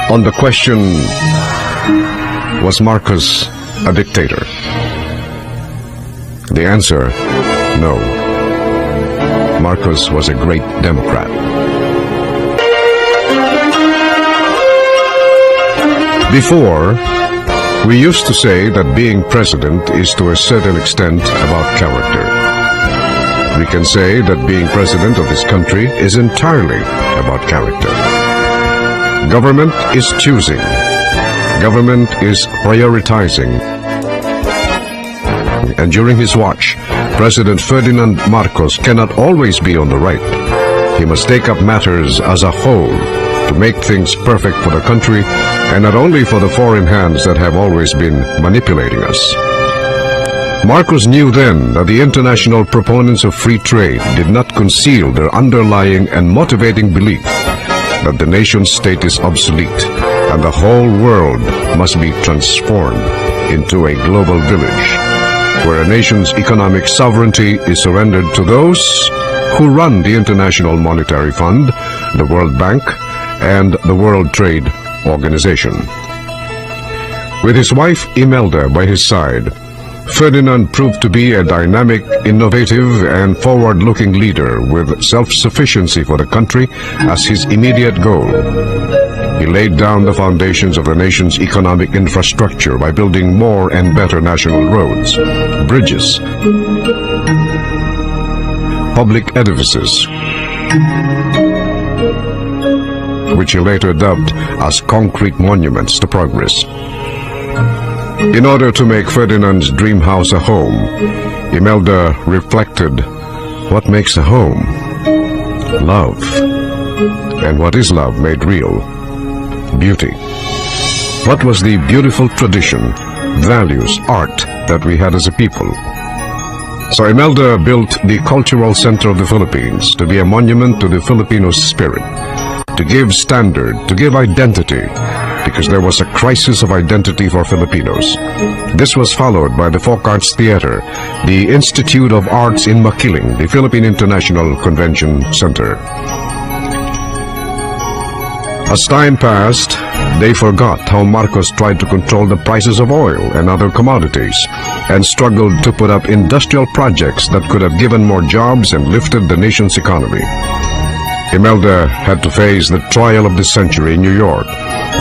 On the question, was Marcos a dictator? The answer, no. Marcos was a great Democrat. Before, we used to say that being president is to a certain extent about character. We can say that being president of this country is entirely about character. Government is choosing. Government is prioritizing. And during his watch, President Ferdinand Marcos cannot always be on the right. He must take up matters as a whole to make things perfect for the country, and not only for the foreign hands that have always been manipulating us. Marcos knew then that the international proponents of free trade did not conceal their underlying and motivating belief that the nation-state is obsolete and the whole world must be transformed into a global village, where a nation's economic sovereignty is surrendered to those who run the International Monetary Fund, the World Bank, and the World Trade Organization. With his wife Imelda by his side, Ferdinand proved to be a dynamic, innovative, and forward-looking leader with self-sufficiency for the country as his immediate goal. He laid down the foundations of the nation's economic infrastructure by building more and better national roads, bridges, public edifices, which he later dubbed as concrete monuments to progress. In order to make Ferdinand's dream house a home, Imelda reflected, what makes a home? Love. And what is love made real? Beauty. What was the beautiful tradition, values, art that we had as a people? So Imelda built the Cultural Center of the Philippines to be a monument to the Filipino spirit, to give standard, to give identity, because there was a crisis of identity for Filipinos. This was followed by the Folk Arts Theater, the Institute of Arts in Makiling, the Philippine International Convention Center. As time passed, they forgot how Marcos tried to control the prices of oil and other commodities, and struggled to put up industrial projects that could have given more jobs and lifted the nation's economy. Imelda had to face the trial of the century in New York,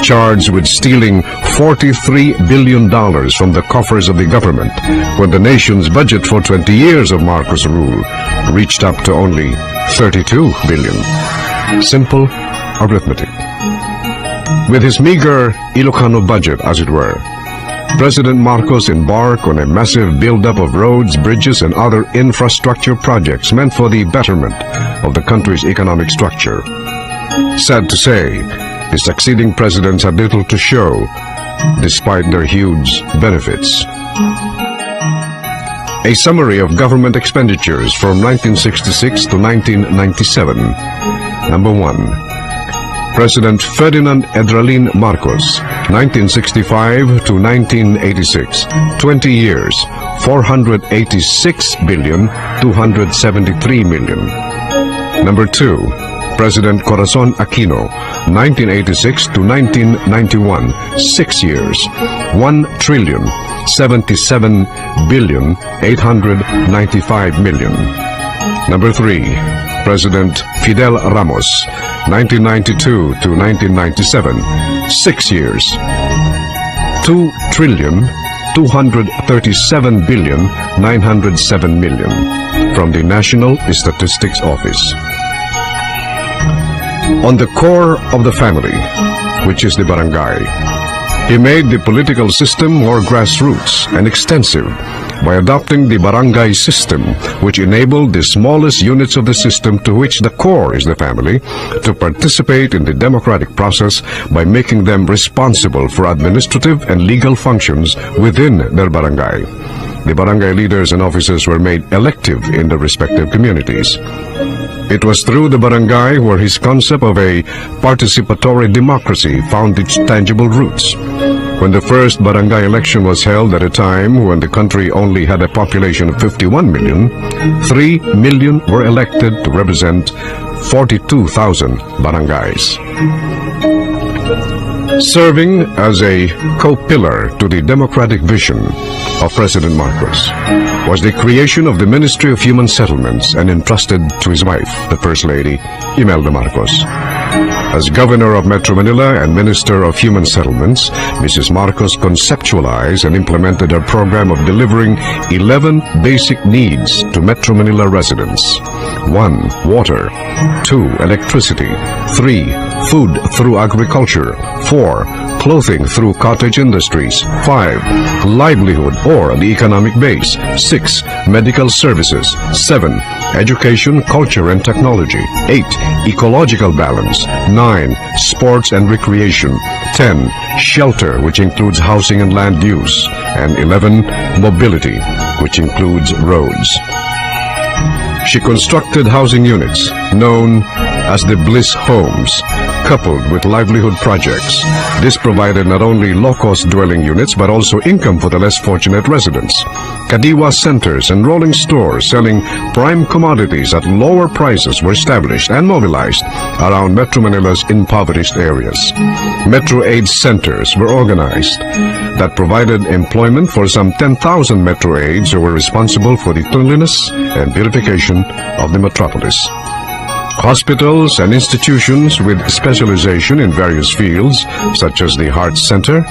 charged with stealing $43 billion from the coffers of the government, when the nation's budget for 20 years of Marcos' rule reached up to only $32 billion. Simple arithmetic. With his meager Ilocano budget, as it were, President Marcos embarked on a massive buildup of roads, bridges, and other infrastructure projects meant for the betterment of the country's economic structure. Sad to say, the succeeding presidents had little to show, despite their huge benefits. A summary of government expenditures from 1966 to 1997. Number 1. President Ferdinand Edralin Marcos, 1965 to 1986, 20 years, $486,273 million. Number 2, President Corazon Aquino, 1986 to 1991, 6 years, $1,077,895 million. Number 3, President Fidel Ramos, 1992 to 1997, 6 years, $2,237,907 million, from the National Statistics Office. On the core of the family, which is the barangay, he made the political system more grassroots and extensive by adopting the barangay system, which enabled the smallest units of the system, to which the core is the family, to participate in the democratic process by making them responsible for administrative and legal functions within their barangay. The barangay leaders and officers were made elective in their respective communities. It was through the barangay where his concept of a participatory democracy found its tangible roots. When the first barangay election was held at a time when the country only had a population of 51 million, 3 million were elected to represent 42,000 barangays. Serving as a co-pillar to the democratic vision of President Marcos was the creation of the Ministry of Human Settlements and entrusted to his wife, the First Lady, Imelda Marcos. As Governor of Metro Manila and Minister of Human Settlements, Mrs. Marcos conceptualized and implemented a program of delivering 11 basic needs to Metro Manila residents. 1. Water. 2. Electricity. 3. Food through agriculture. 4. Clothing through cottage industries. 5. Livelihood or the economic base. 6. Medical services. 7. Education, culture and technology. 8. Ecological balance. 9. Sports and recreation. 10. Shelter, which includes housing and land use. And 11. Mobility, which includes roads. She constructed housing units, known as the Bliss Homes, coupled with livelihood projects. This provided not only low-cost dwelling units but also income for the less fortunate residents. Kadiwa centers and rolling stores selling prime commodities at lower prices were established and mobilized around Metro Manila's impoverished areas. Metro Aid centers were organized that provided employment for some 10,000 Metro Aids who were responsible for the cleanliness and beautification of the metropolis. Hospitals and institutions with specialization in various fields, such as the Heart Center,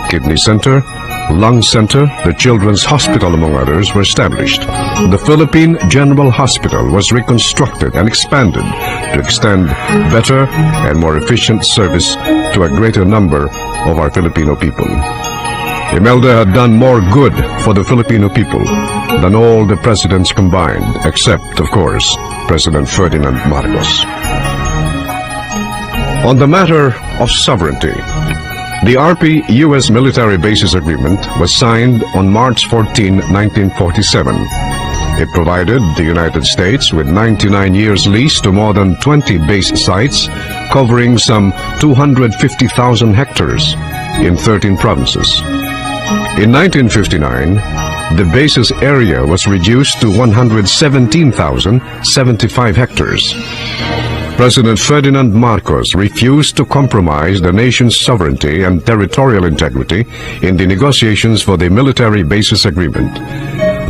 Kidney Center, Lung Center, the Children's Hospital, among others, were established. The Philippine General Hospital was reconstructed and expanded to extend better and more efficient service to a greater number of our Filipino people. Imelda had done more good for the Filipino people than all the presidents combined, except, of course, President Ferdinand Marcos. On the matter of sovereignty, the RP-US Military Bases Agreement was signed on March 14, 1947. It provided the United States with 99 years lease to more than 20 base sites, covering some 250,000 hectares in 13 provinces. In 1959, the base's area was reduced to 117,075 hectares. President Ferdinand Marcos refused to compromise the nation's sovereignty and territorial integrity in the negotiations for the Military Bases Agreement.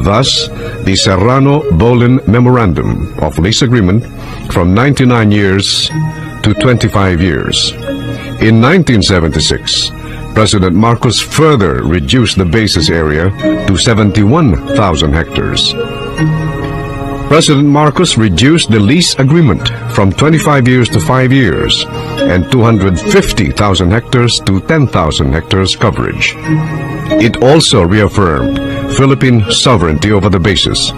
Thus, the Serrano-Bolin Memorandum of Lease Agreement from 99 years to 25 years. In 1976, President Marcos further reduced the base's area to 71,000 hectares. President Marcos reduced the lease agreement from 25 years to 5 years and 250,000 hectares to 10,000 hectares coverage. It also reaffirmed Philippine sovereignty over the bases,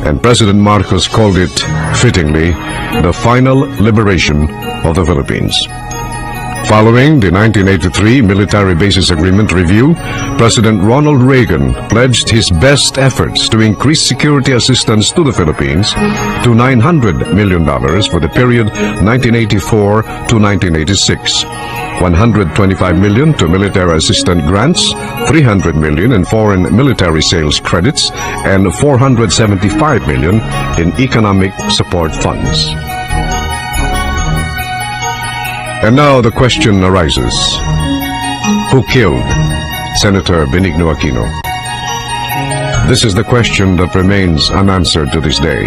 and President Marcos called it, fittingly, the final liberation of the Philippines. Following the 1983 Military Bases Agreement review, President Ronald Reagan pledged his best efforts to increase security assistance to the Philippines to $900 million for the period 1984 to 1986. $125 million to military assistance grants, $300 million in foreign military sales credits, and $475 million in economic support funds. And now the question arises: who killed Senator Benigno Aquino? This is the question that remains unanswered to this day.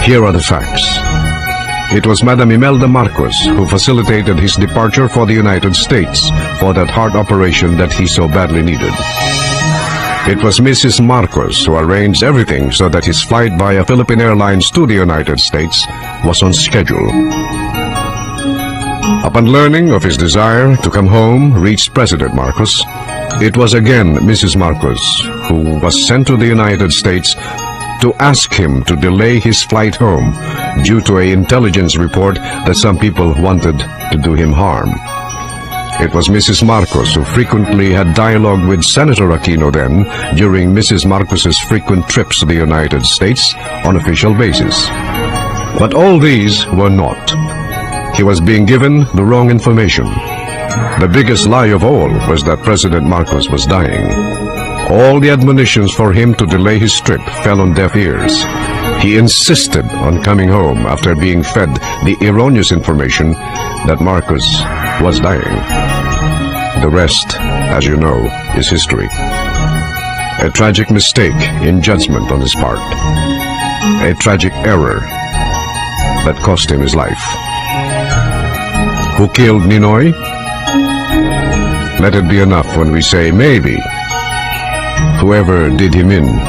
Here are the facts. It was Madam Imelda Marcos who facilitated his departure for the United States for that heart operation that he so badly needed. It was Mrs. Marcos who arranged everything so that his flight via Philippine Airlines to the United States was on schedule. Upon learning of his desire to come home reached President Marcos, it was again Mrs. Marcos who was sent to the United States to ask him to delay his flight home due to an intelligence report that some people wanted to do him harm. It was Mrs. Marcos who frequently had dialogue with Senator Aquino then during Mrs. Marcos's frequent trips to the United States on official basis. But all these were not. He was being given the wrong information. The biggest lie of all was that President Marcos was dying. All the admonitions for him to delay his trip fell on deaf ears. He insisted on coming home after being fed the erroneous information that Marcos was dying. The rest, as you know, is history. A tragic mistake in judgment on his part. A tragic error that cost him his life. Who killed Ninoy? Let it be enough when we say maybe whoever did him in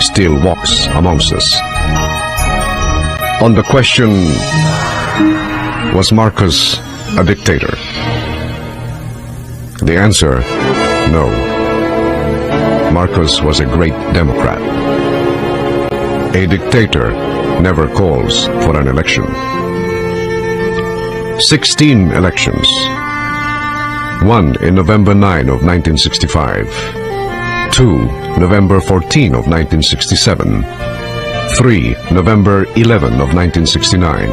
still walks amongst us. On the question, was Marcos a dictator? The answer, no. Marcos was a great Democrat. A dictator never calls for an election. 16 elections. 1 in November 9 of 1965. 2 November 14 of 1967. 3 November 11 of 1969.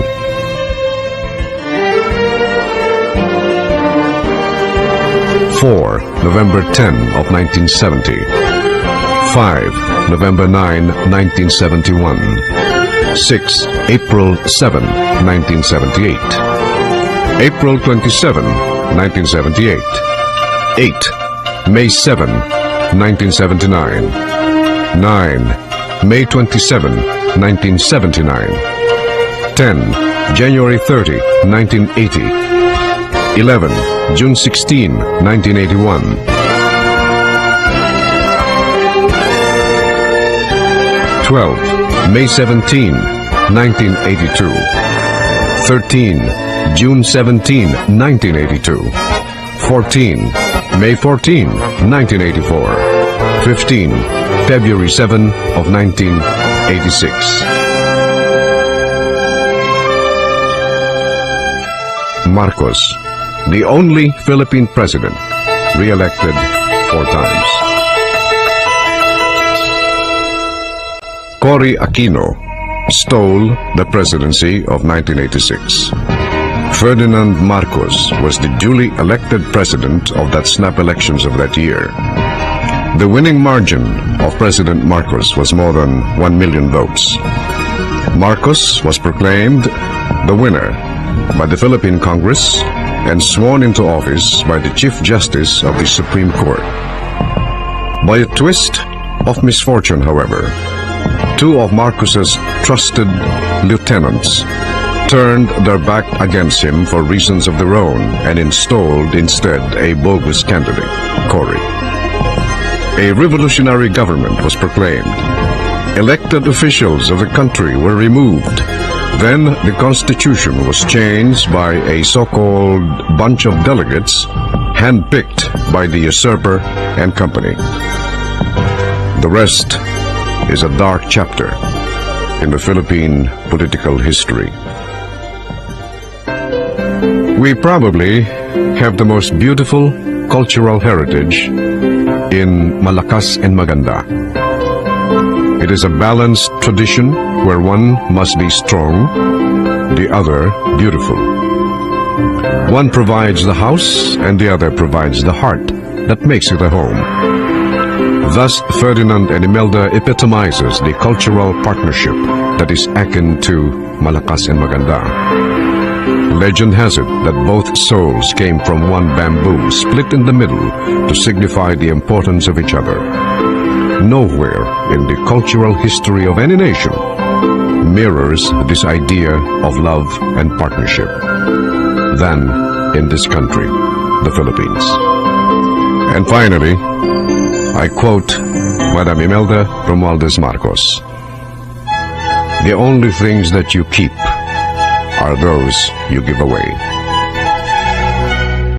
4 November 10 of 1970. 5 November 9, 1971. 6 April 7, 1978. April 27, 1978. 8 May 7, 1979. 9 May 27, 1979. 10 January 30, 1980. 11 June 16, 1981. 12 May 17, 1982. 13 June 17, 1982. 14 May 14, 1984. 15 February 7 of 1986. Marcos, the only Philippine president re-elected 4 times. Cory Aquino stole the presidency of 1986. Ferdinand Marcos was the duly elected president of that snap elections of that year. The winning margin of President Marcos was more than 1 million votes. Marcos was proclaimed the winner by the Philippine Congress and sworn into office by the Chief Justice of the Supreme Court. By a twist of misfortune, however, 2 of Marcos's trusted lieutenants turned their back against him for reasons of their own and installed instead a bogus candidate, Cory. A revolutionary government was proclaimed. Elected officials of the country were removed. Then the Constitution was changed by a so-called bunch of delegates handpicked by the usurper and company. The rest is a dark chapter in the Philippine political history. We probably have the most beautiful cultural heritage in Malakas and Maganda. It is a balanced tradition where one must be strong, the other beautiful. One provides the house and the other provides the heart that makes it a home. Thus, Ferdinand and Imelda epitomizes the cultural partnership that is akin to Malakas and Maganda. Legend has it that both souls came from one bamboo split in the middle to signify the importance of each other. Nowhere in the cultural history of any nation mirrors this idea of love and partnership than in this country, the Philippines. And finally, I quote Madam Imelda Romualdez Marcos. The only things that you keep are those you give away.